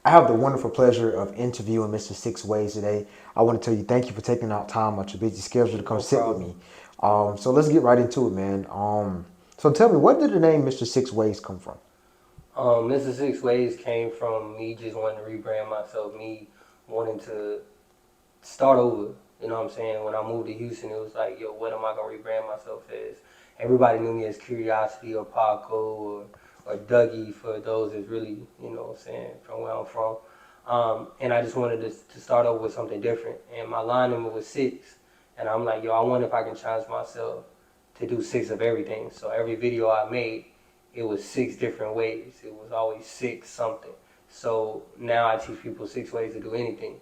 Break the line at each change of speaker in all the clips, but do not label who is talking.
I have the wonderful pleasure of interviewing Mr. 6ways today. I want to tell you thank you for taking out time out your busy schedule to come
No
sit with
problem.
me. So let's get right into it, man. So tell me, where did the name Mr. 6ways come from?
Mr. 6ways came from me just wanting to rebrand myself, me wanting to start over. You know what I'm saying? When I moved to Houston, it was like, yo, what am I gonna rebrand myself as? Everybody knew me as Curiosity or Paco or Dougie for those that's really, you know what I'm saying, from where I'm from. And I just wanted to start over with something different. And my line number was six. And I'm like, yo, I wonder if I can challenge myself to do six of everything. So every video I made, it was six different ways. It was always six something. So now I teach people 6 ways to do anything.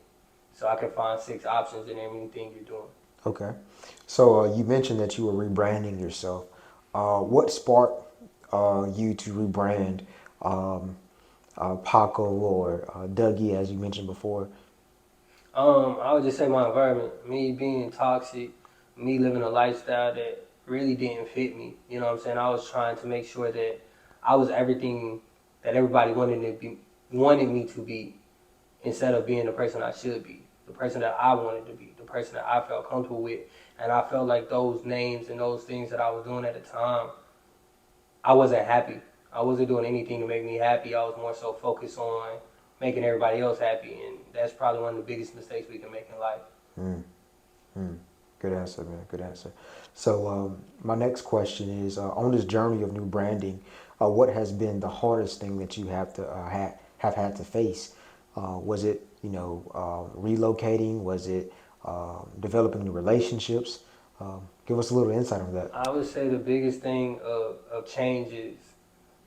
So I can find six options in anything you're doing.
Okay. So you mentioned that you were rebranding yourself. What sparked you to rebrand um, Paco or Dougie, as you mentioned before?
I would just say my environment, me being toxic, me living a lifestyle that really didn't fit me. You know what I'm saying? I was trying to make sure that I was everything that everybody wanted me to be, instead of being the person I should be, the person that I wanted to be, the person that I felt comfortable with. And I felt like those names and those things that I was doing at the time, I wasn't happy. I wasn't doing anything to make me happy. I was more so focused on making everybody else happy. And that's probably one of the biggest mistakes we can make in life.
Mm, mm. Good answer, man. Good answer. So my next question is on this journey of new branding, what has been the hardest thing that you have had to face? Was it relocating? Was it developing new relationships? Give us a little insight on that.
I would say the biggest thing of change is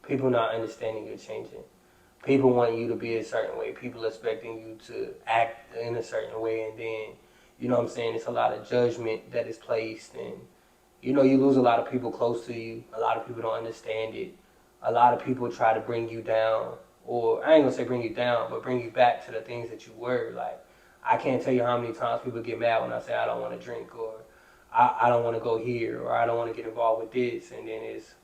people not understanding you're changing. People want you to be a certain way. People expecting you to act in a certain way, and then, you know what I'm saying, it's a lot of judgment that is placed, and you lose a lot of people close to you. A lot of people don't understand it. A lot of people try to bring you down, or I ain't gonna say bring you down, but bring you back to the things that you were. Like, I can't tell you how many times people get mad when I say I don't want to drink, or I don't want to go here, or I don't want to get involved with this, and then it's,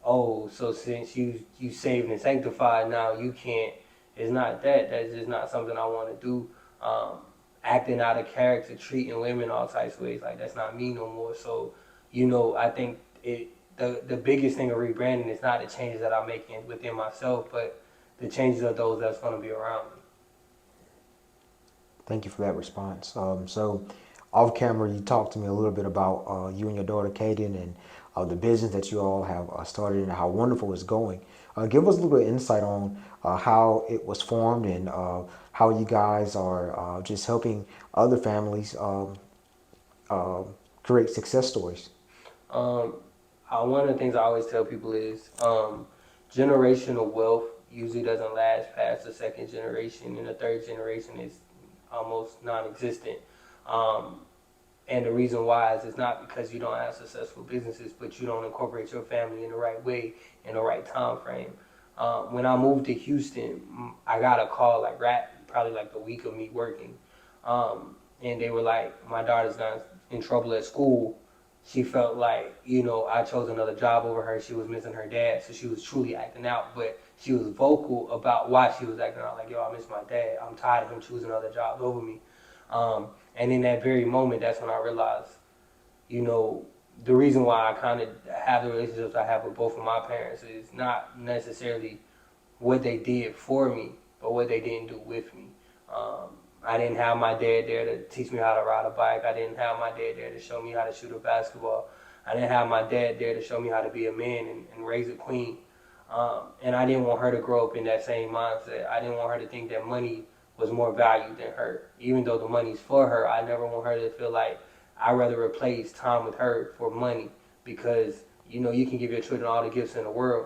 oh, so since you saved and sanctified, now you can't. It's not that. That's just not something I want to do. Um, Acting out of character, treating women all types of ways, like that's not me no more. So, I think the biggest thing of rebranding is not the changes that I'm making within myself, but the changes of those that's going to be around me.
Thank you for that response. So, off camera, you talked to me a little bit about you and your daughter, Kaden, and the business that you all have started and how wonderful it's going. Give us a little insight on how it was formed and how you guys are just helping other families uh, create success stories.
Um, One of the things I always tell people is generational wealth usually doesn't last past the second generation, and the third generation is almost non-existent. Um, and the reason why is it's not because you don't have successful businesses, but you don't incorporate your family in the right way, in the right time frame. When I moved to Houston, I got a call like probably like the week of me working, and they were like, "My daughter's not in trouble at school." She felt like, I chose another job over her. She was missing her dad, so she was truly acting out. But she was vocal about why she was acting out. Like, yo, I miss my dad. I'm tired of him choosing other jobs over me. And in that very moment, that's when I realized, you know, the reason why I kind of have the relationships I have with both of my parents is not necessarily what they did for me, but what they didn't do with me. I didn't have my dad there to teach me how to ride a bike. I didn't have my dad there to show me how to shoot a basketball. I didn't have my dad there to show me how to be a man and raise a queen. And I didn't want her to grow up in that same mindset. I didn't want her to think that money was more valued than her. Even though the money's for her, I never want her to feel like I'd rather replace time with her for money, because you can give your children all the gifts in the world,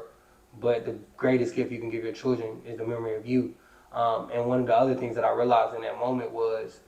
but the greatest gift you can give your children is the memory of you. And one of the other things that I realized in that moment was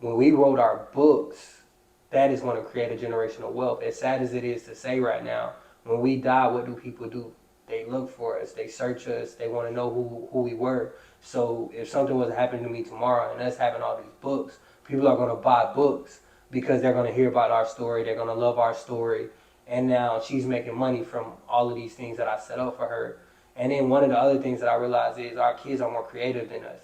when we wrote our books, that is going to create a generational wealth. As sad as it is to say right now, when we die, what do people do? They look for us, they search us, they want to know who we were. So if something was happening to me tomorrow and us having all these books, people are going to buy books because they're going to hear about our story, they're going to love our story. And now she's making money from all of these things that I set up for her. And then one of the other things that I realized is our kids are more creative than us.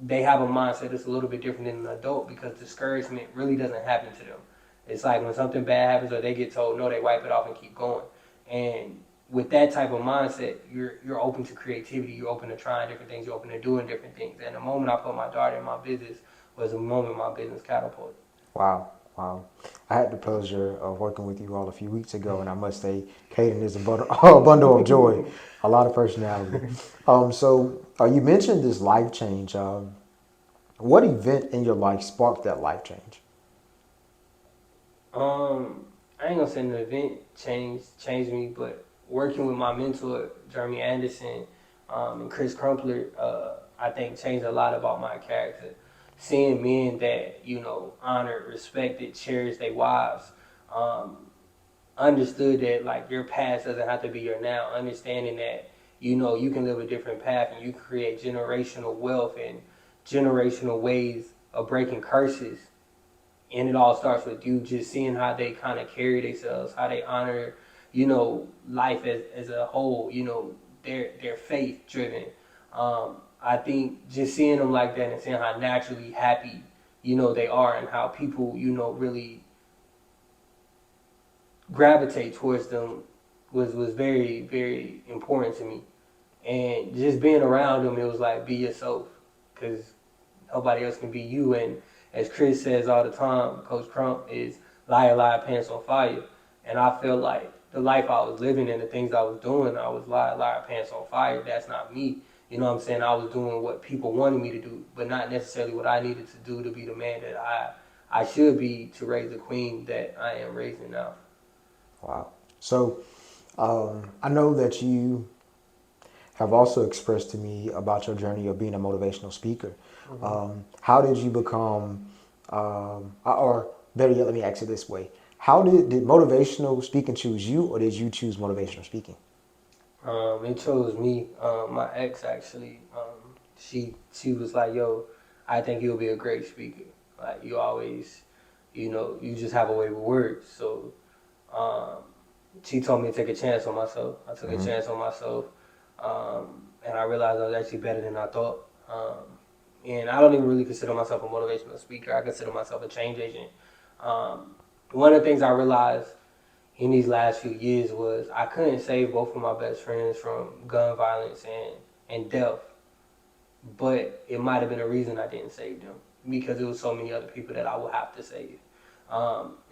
they have a mindset that's a little bit different than an adult because discouragement really doesn't happen to them. It's like when something bad happens or they get told no, they wipe it off and keep going. And with that type of mindset, you're open to creativity, you're open to trying different things, you're open to doing different things. And the moment I put my daughter in my business was the moment my business catapulted.
Wow, wow. I had the pleasure of working with you all a few weeks ago, and I must say, Caden is a bundle, a bundle of joy, a lot of personality. You mentioned this life change. What event in your life sparked that life change?
I ain't gonna say an event changed me, but working with my mentor Jeremy Anderson and Chris Crumpler, I think changed a lot about my character. Seeing men that honored, respected, cherished their wives, um, understood that like your past doesn't have to be your now. Understanding that you can live a different path and you can create generational wealth and generational ways of breaking curses, and it all starts with you just seeing how they kind of carry themselves, how they honor, life as a whole. Their faith driven. I think just seeing them like that and seeing how naturally happy, they are, and how people, really gravitate towards them was very very important to me. And just being around them, it was like be yourself, because nobody else can be you. And as Chris says all the time, Coach Crump is liar, liar, pants on fire. And I feel like the life I was living and the things I was doing, I was liar, liar, pants on fire. That's not me. You know what I'm saying? I was doing what people wanted me to do, but not necessarily what I needed to do to be the man that I should be to raise the queen that I am raising now.
Wow. So I know that you have also expressed to me about your journey of being a motivational speaker.
Mm-hmm.
How did you become, or better yet, let me ask it this way: How did motivational speaking choose you, or did you choose motivational speaking?
It chose me. My ex actually. She was like, "Yo, I think you'll be a great speaker. Like you always, you just have a way with words." So, um, she told me to take a chance on myself. I took a
Mm-hmm.
chance on myself, and I realized I was actually better than I thought. And I don't even really consider myself a motivational speaker. I consider myself a change agent. Um, One of the things I realized in these last few years was I couldn't save both of my best friends from gun violence and death, but it might have been a reason I didn't save them because there was so many other people that I would have to save.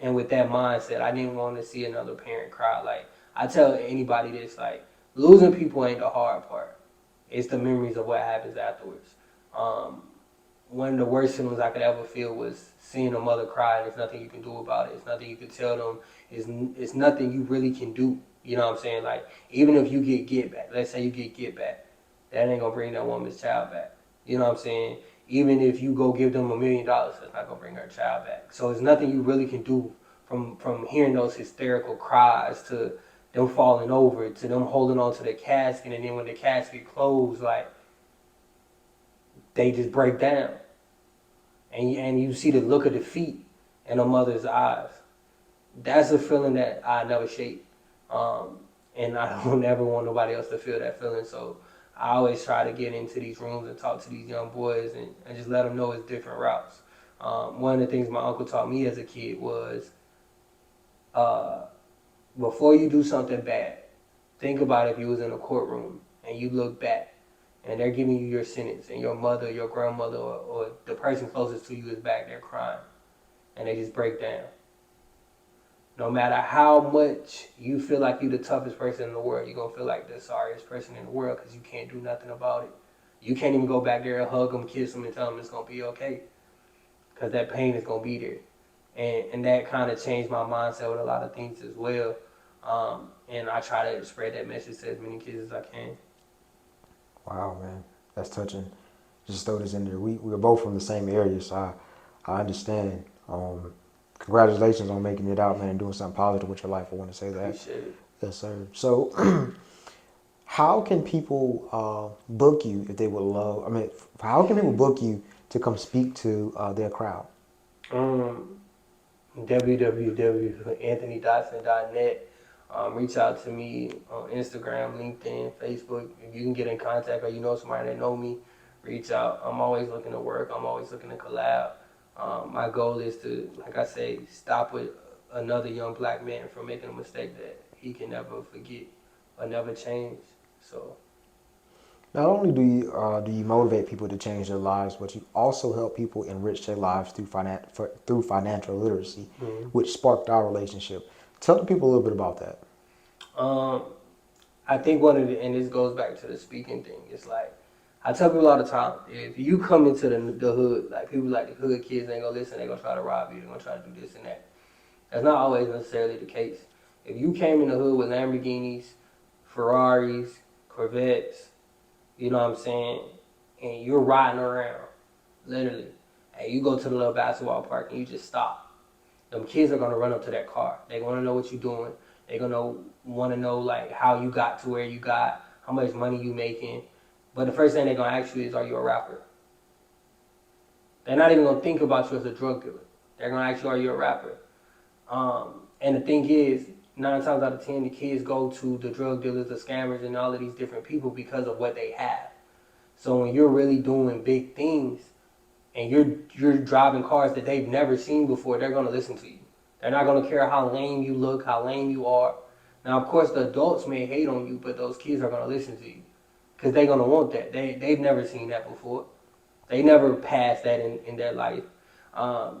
And with that mindset, I didn't want to see another parent cry. Like I tell anybody this, like losing people ain't the hard part. It's the memories of what happens afterwards. Um, One of the worst feelings I could ever feel was seeing a mother cry, and there's nothing you can do about it. It's nothing you can tell them. It's nothing you really can do. You know what I'm saying? Like even if you get back, let's say you get back, that ain't gonna bring that woman's child back. You know what I'm saying? Even if you go give them $1 million, that's not gonna bring her child back. So there's nothing you really can do from hearing those hysterical cries to them falling over to them holding on to the casket, and then when the casket closed, like they just break down, and you see the look of defeat in a mother's eyes. That's a feeling that I never shake, and I don't ever want nobody else to feel that feeling. So I always try to get into these rooms and talk to these young boys and just let them know it's different routes. One of the things my uncle taught me as a kid was uh, before you do something bad, think about if you was in a courtroom and you look back and they're giving you your sentence and your mother, your grandmother, or the person closest to you is back there crying and they just break down. No matter how much you feel like you're the toughest person in the world, you're going to feel like the sorriest person in the world because you can't do nothing about it. You can't even go back there and hug them, kiss them, and tell them it's going to be okay because that pain is going to be there. And that kind of changed my mindset with a lot of things as well. And I try to spread that message to as many kids as I can.
Wow, man, that's touching. Just throw this in there. We're both from the same area, so I understand. Congratulations on making it out, man, and doing something positive with your life. I want to say that.
Appreciate it.
Yes, sir. So, how can people book you if they would love? I mean, how can people book you to come speak to their crowd?
Um, www.anthonydodson.net. Reach out to me on Instagram, LinkedIn, Facebook. If you can get in contact or you know somebody that know me, reach out. I'm always looking to work. I'm always looking to collab. My goal is to, like I say, stop with another young black man from making a mistake that he can never forget or never change. So,
Not only do you motivate people to change their lives, but you also help people enrich their lives through financial literacy,
mhm.
which sparked our relationship. Tell the people a little bit about that.
um, I think one of the, and this goes back to the speaking thing. It's like I tell people all the time, if you come into the hood, like people like the hood kids ain't gonna listen, they gonna try to rob you, they gonna try to do this and that. That's not always necessarily the case. If you came in the hood with Lamborghinis, Ferraris, Corvettes, you know what I'm saying, and you're riding around, literally, and you go to the little basketball park and you just stop, them kids are gonna run up to that car. They wanna know what you're doing. They're gonna wanna know like how you got to where you got, how much money you making. But the first thing they're gonna ask you is, are you a rapper? They're not even gonna think about you as a drug dealer. They're gonna ask you, are you a rapper? And the thing is, 9 times out of 10, the kids go to the drug dealers, the scammers, and all of these different people because of what they have. So when you're really doing big things and you're driving cars that they've never seen before, they're gonna listen to you. They're not gonna care how lame you look, how lame you are. Now, of course, the adults may hate on you, but those kids are gonna listen to you because they're gonna want that. They've never seen that before. They never passed that in their life.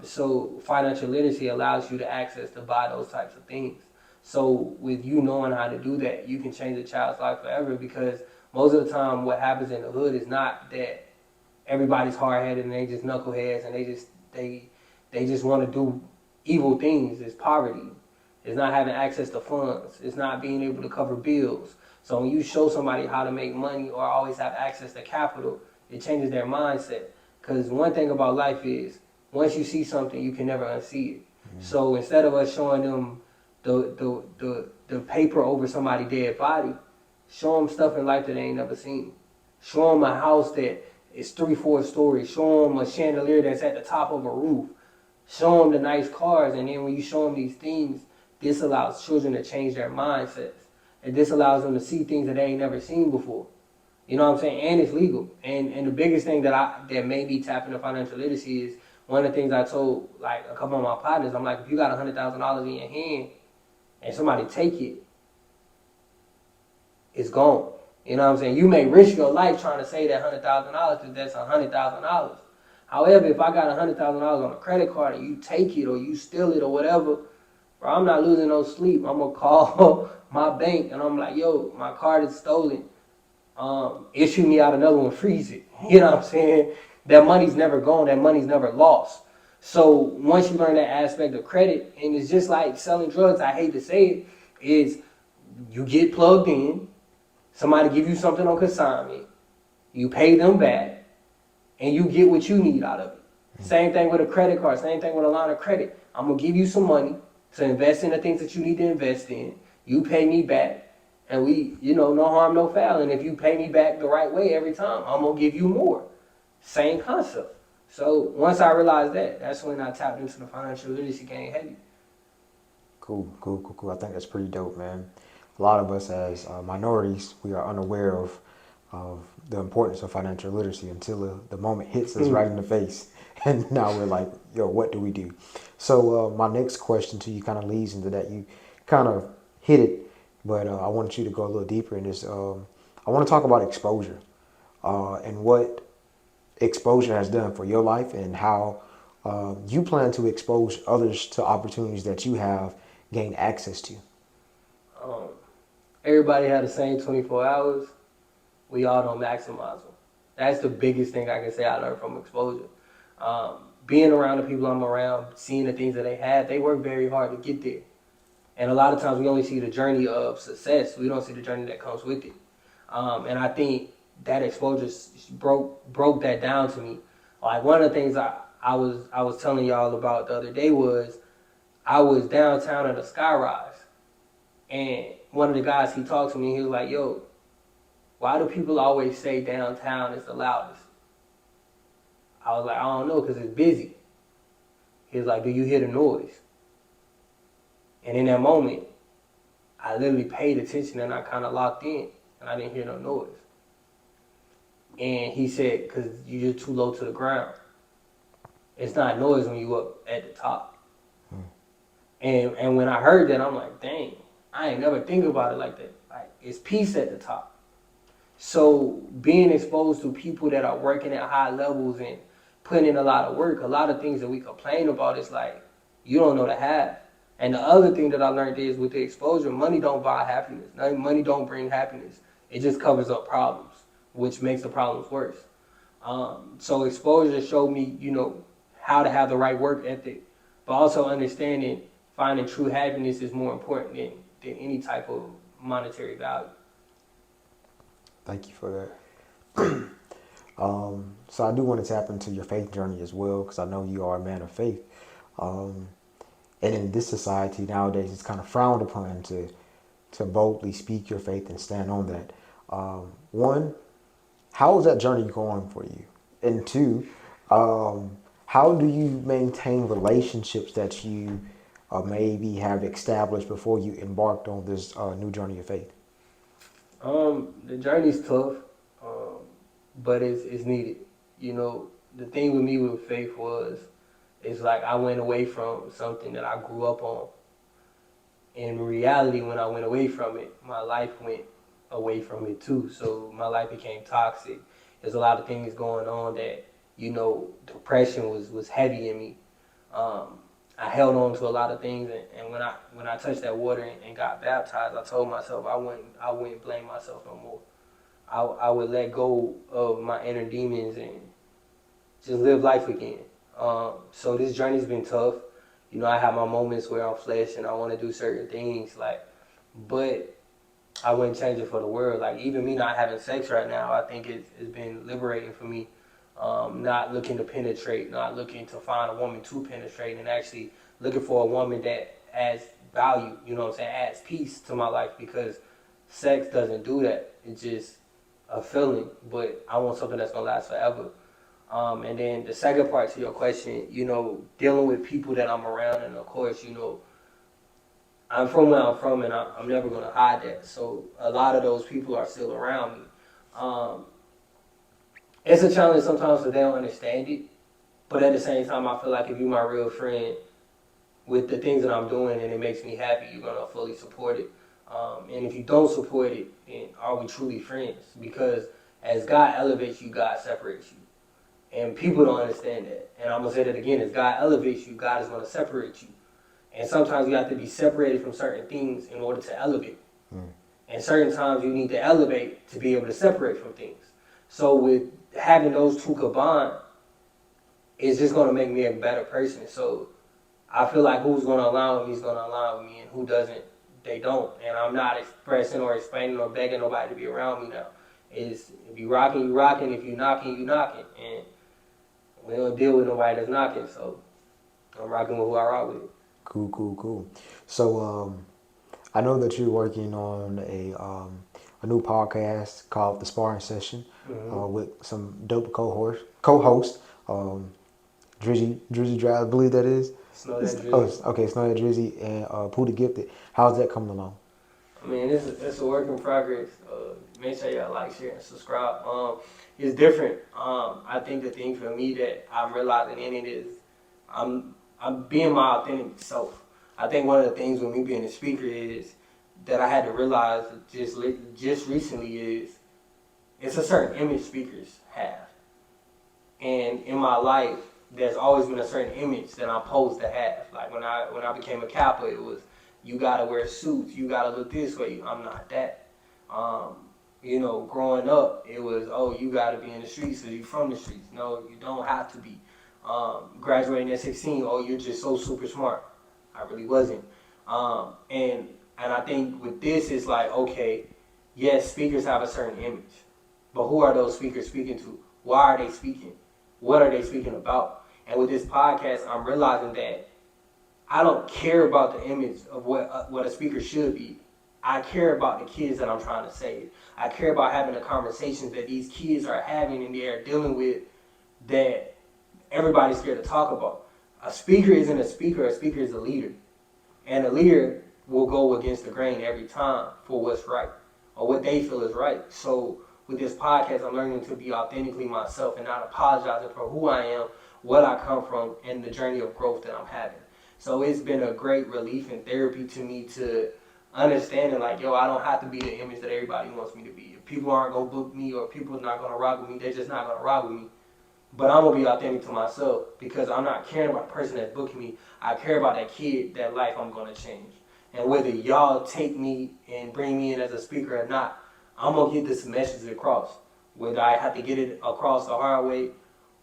So financial literacy allows you to access to buy those types of things. So with you knowing how to do that, you can change a child's life forever because most of the time what happens in the hood is not that everybody's hard headed and they just knuckleheads and they just want to do evil things. It's poverty. It's not having access to funds. It's not being able to cover bills. So when you show somebody how to make money or always have access to capital, it changes their mindset. Because one thing about life is once you see something, you can never unsee it. Mm-hmm. So instead of us showing them the paper over somebody's dead body, show them stuff in life that they ain't never seen. Show them a house that is 3-4 stories. Show them a chandelier that's at the top of a roof. Show them the nice cars, and then when you show them these things, this allows children to change their mindsets, and this allows them to see things that they ain't never seen before. You know what I'm saying? And it's legal. And the biggest thing that made me tap into financial literacy is one of the things I told like a couple of my partners. I'm like, if you got $100,000 in your hand and somebody take it, it's gone. You know what I'm saying? You may risk your life trying to save that $100,000 because that's $100,000. However, if I got $100,000 on a credit card and you take it or you steal it or whatever, bro, I'm not losing no sleep. I'm gonna call my bank and I'm like, yo, my card is stolen. Issue me out another one, freeze it. You know what I'm saying? That money's never gone. That money's never lost. So once you learn that aspect of credit, and it's just like selling drugs, I hate to say it, is you get plugged in, somebody give you something on consignment, you pay them back, and you get what you need out of it. Same thing with a credit card, same thing with a line of credit. I'm going to give you some money to invest in the things that you need to invest in. You pay me back, and we, no harm, no foul. And if you pay me back the right way every time, I'm going to give you more. Same concept. So once I realized that, that's when I tapped into the financial literacy game heavy.
Cool. I think that's pretty dope, man. A lot of us as minorities, we are unaware of the importance of financial literacy until the moment hits us right in the face. And now we're like, yo, what do we do? So my next question to you kind of leads into that. You kind of hit it, but I want you to go a little deeper in this. I want to talk about exposure and what exposure has done for your life and how you plan to expose others to opportunities that you have gained access to.
Um, Everybody had the same 24 hours. We all don't maximize them. That's the biggest thing I can say I learned from exposure. Being around the people I'm around, seeing the things that they work very hard to get there. And a lot of times we only see the journey of success. We don't see the journey that comes with it. And I think that exposure broke that down to me. Like one of the things I was telling y'all about the other day was I was downtown at a skyrise, and one of the guys he talked to me. He was like, "Yo, why do people always say downtown is the loudest?" I was like, "I don't know, because it's busy." He was like, "Do you hear the noise?" And in that moment, I literally paid attention and I kind of locked in, and I didn't hear no noise. And he said, because you're just too low to the ground. It's not noise when you up at the top. And when I heard that, I'm like, dang, I ain't never think about it like that. Like, it's peace at the top. So being exposed to people that are working at high levels and putting in a lot of work, a lot of things that we complain about is like, you don't know the half. And the other thing that I learned is with the exposure, money don't buy happiness. Money don't bring happiness. It just covers up problems, which makes the problems worse. So exposure showed me, how to have the right work ethic, but also understanding finding true happiness is more important than any type of monetary value.
Thank you for that. So I do want to tap into your faith journey as well, because I know you are a man of faith. Um, and in this society nowadays, it's kind of frowned upon to boldly speak your faith and stand on that. One, how is that journey going for you? And two, how do you maintain relationships that you maybe have established before you embarked on this new journey of faith?
The journey's tough, um, but it's needed. The thing with me with faith was, it's like I went away from something that I grew up on. In reality, when I went away from it, my life went away from it too. So my life became toxic. There's a lot of things going on that, depression was heavy in me. Um, I held on to a lot of things, and when I touched that water and got baptized, I told myself I wouldn't blame myself no more. I would let go of my inner demons and just live life again. So this journey's been tough. I have my moments where I'm flesh and I want to do certain things, but I wouldn't change it for the world. Like, even me not having sex right now, I think it's been liberating for me. Not looking to penetrate, not looking to find a woman to penetrate, and actually looking for a woman that adds value, adds peace to my life, because sex doesn't do that. It's just a feeling, but I want something that's going to last forever. And then the second part to your question, dealing with people that I'm around, and of course, I'm from where I'm from, and I'm never going to hide that. So a lot of those people are still around me. Um, it's a challenge sometimes because they don't understand it, but at the same time, I feel like if you're my real friend, with the things that I'm doing and it makes me happy, you're going to fully support it. And if you don't support it, then are we truly friends? Because as God elevates you, God separates you. And people don't understand that. And I'm going to say that again. As God elevates you, God is going to separate you. And sometimes you have to be separated from certain things in order to elevate. And certain times you need to elevate to be able to separate from things. So with having those two combined, it's just going to make me a better person. So I feel like who's going to align with me is going to align with me, and who doesn't, they don't. And I'm not expressing or explaining or begging nobody to be around me now. It's, if you rocking, you rocking. If you knocking, you knocking. And we don't deal with nobody that's knocking, so I'm rocking with who I rock with.
Cool, cool, cool. So I know that you're working on a new podcast called The Sparring Session with some dope co-host, Drizzy Drive, I believe that is.
Snow that
Okay, Snow that Drizzy and Pooh the Gifted. How's that coming along?
I mean, it's a work in progress. Make sure y'all like, share, and subscribe. It's different. I think the thing for me that I'm realizing in it is I'm being my authentic self. I think one of the things with me being a speaker is that I had to realize just recently is it's a certain image speakers have, and in my life there's always been a certain image that I'm supposed to have. Like when I became a Kappa, it was you gotta wear suits, you gotta look this way. I'm not that. Growing up, it was, oh, you gotta be in the streets because you're from the streets. No, you don't have to be. Graduating at 16, oh, you're just so super smart. I really wasn't. And I think with this, it's like, okay, yes, speakers have a certain image, but who are those speakers speaking to? Why are they speaking? What are they speaking about? And with this podcast, I'm realizing that I don't care about the image of what a speaker should be. I care about the kids that I'm trying to save. I care about having the conversations that these kids are having and they are dealing with that everybody's scared to talk about. A speaker isn't a speaker is a leader. And a leader will go against the grain every time for what's right or what they feel is right. So with this podcast, I'm learning to be authentically myself and not apologizing for who I am, what I come from, and the journey of growth that I'm having. So it's been a great relief and therapy to me to understanding like, yo, I don't have to be the image that everybody wants me to be. If people aren't gonna book me or people are not gonna rock with me, they're just not gonna rock with me. But I'm gonna be authentic to myself because I'm not caring about the person that's booking me. I care about that kid, that life I'm gonna change. And whether y'all take me and bring me in as a speaker or not, I'm gonna get this message across. Whether I have to get it across the hard way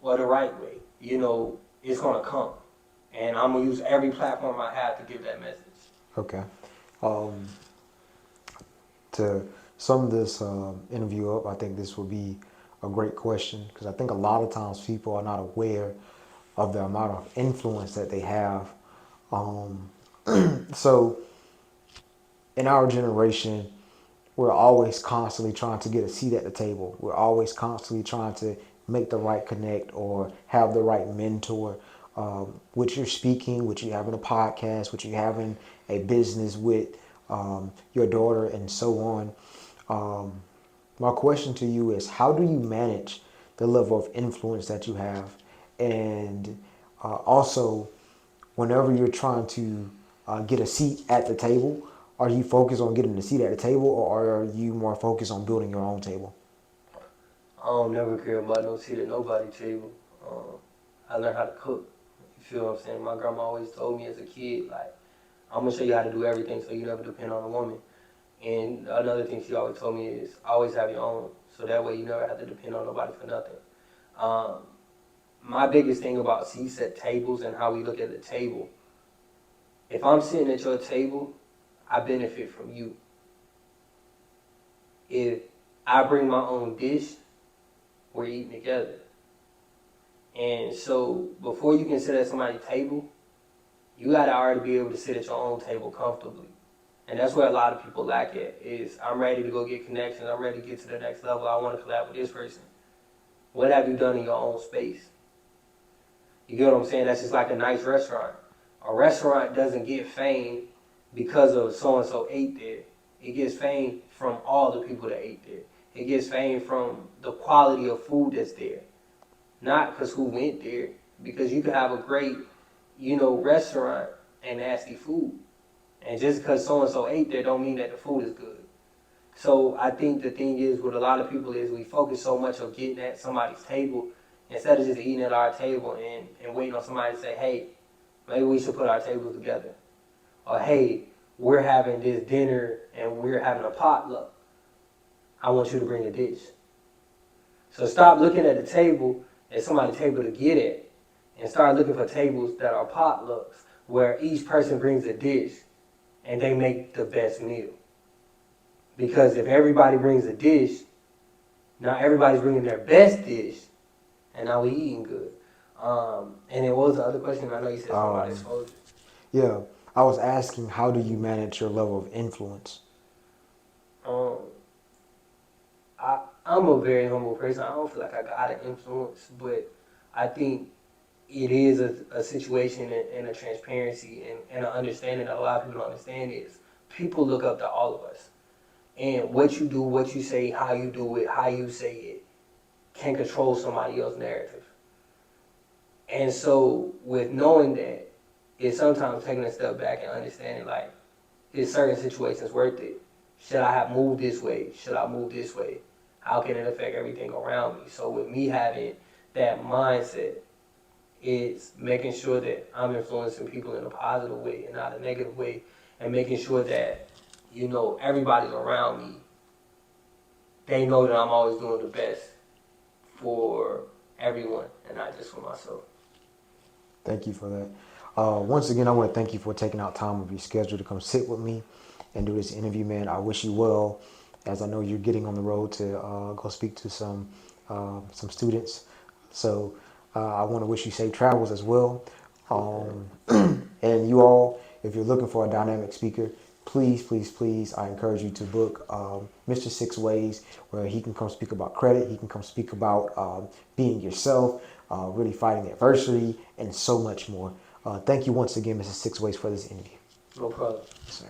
or the right way, it's gonna come. And I'm gonna use every platform I have to give that message.
Okay. Um, to sum this interview up, I think this will be a great question because I think a lot of times people are not aware of the amount of influence that they have. Um, so in our generation, we're always constantly trying to get a seat at the table. We're always constantly trying to make the right connect or have the right mentor. Which you're speaking, which you having a podcast, which you're having a business with your daughter, and so on. Um, my question to you is, how do you manage the level of influence that you have, and also, whenever you're trying to get a seat at the table, are you focused on getting a seat at the table, or are you more focused on building your own table?
I don't never care about no seat at nobody's table. I learned how to cook. You feel what I'm saying? My grandma always told me as a kid, like, I'm gonna show you how to do everything so you never depend on a woman. And another thing she always told me is always have your own, so that way you never have to depend on nobody for nothing. Um, my biggest thing about seats at tables and how we look at the table, if I'm sitting at your table, I benefit from you. If I bring my own dish, we're eating together. And so before you can sit at somebody's table, you gotta already be able to sit at your own table comfortably. And that's where a lot of people lack at is I'm ready to go get connections, I'm ready to get to the next level, I wanna collab with this person. What have you done in your own space? You get what I'm saying? That's just like a nice restaurant. A restaurant doesn't get fame because of so-and-so ate there. It gets fame from all the people that ate there. It gets fame from the quality of food that's there. Not because who went there. Because you can have a great, restaurant and nasty food. And just because so-and-so ate there don't mean that the food is good. So I think the thing is with a lot of people is we focus so much on getting at somebody's table instead of just eating at our table and waiting on somebody to say, hey, maybe we should put our tables together. Or hey, we're having this dinner and we're having a potluck. I want you to bring a dish. So stop looking at the table as somebody's table to get at and start looking for tables that are potlucks where each person brings a dish and they make the best meal. Because if everybody brings a dish, now everybody's bringing their best dish, and now we eating good. And then what was the other question? I know you said something about exposure.
Yeah, I was asking, how do you manage your level of influence?
Um, I'm a very humble person. I don't feel like I got an influence, but I think it is a situation and a transparency and an understanding that a lot of people don't understand is people look up to all of us. And what you do, what you say, how you do it, how you say it, can control somebody else's narrative. And so with knowing that, it's sometimes taking a step back and understanding like, is certain situations worth it? Should I have moved this way? Should I move this way? How can it affect everything around me? So with me having that mindset, it's making sure that I'm influencing people in a positive way and not a negative way, and making sure that, everybody's around me, they know that I'm always doing the best for everyone and not just for myself.
Thank you for that. Once again, I want to thank you for taking out time of your schedule to come sit with me and do this interview, man. I wish you well, as I know you're getting on the road to go speak to some students. So I want to wish you safe travels as well. And you all, if you're looking for a dynamic speaker, please, please, please, I encourage you to book Mr.6ways, where he can come speak about credit. He can come speak about being yourself, really fighting adversity, and so much more. Thank you once again, Mr.6ways, for this interview.
No problem.
Yes, sir.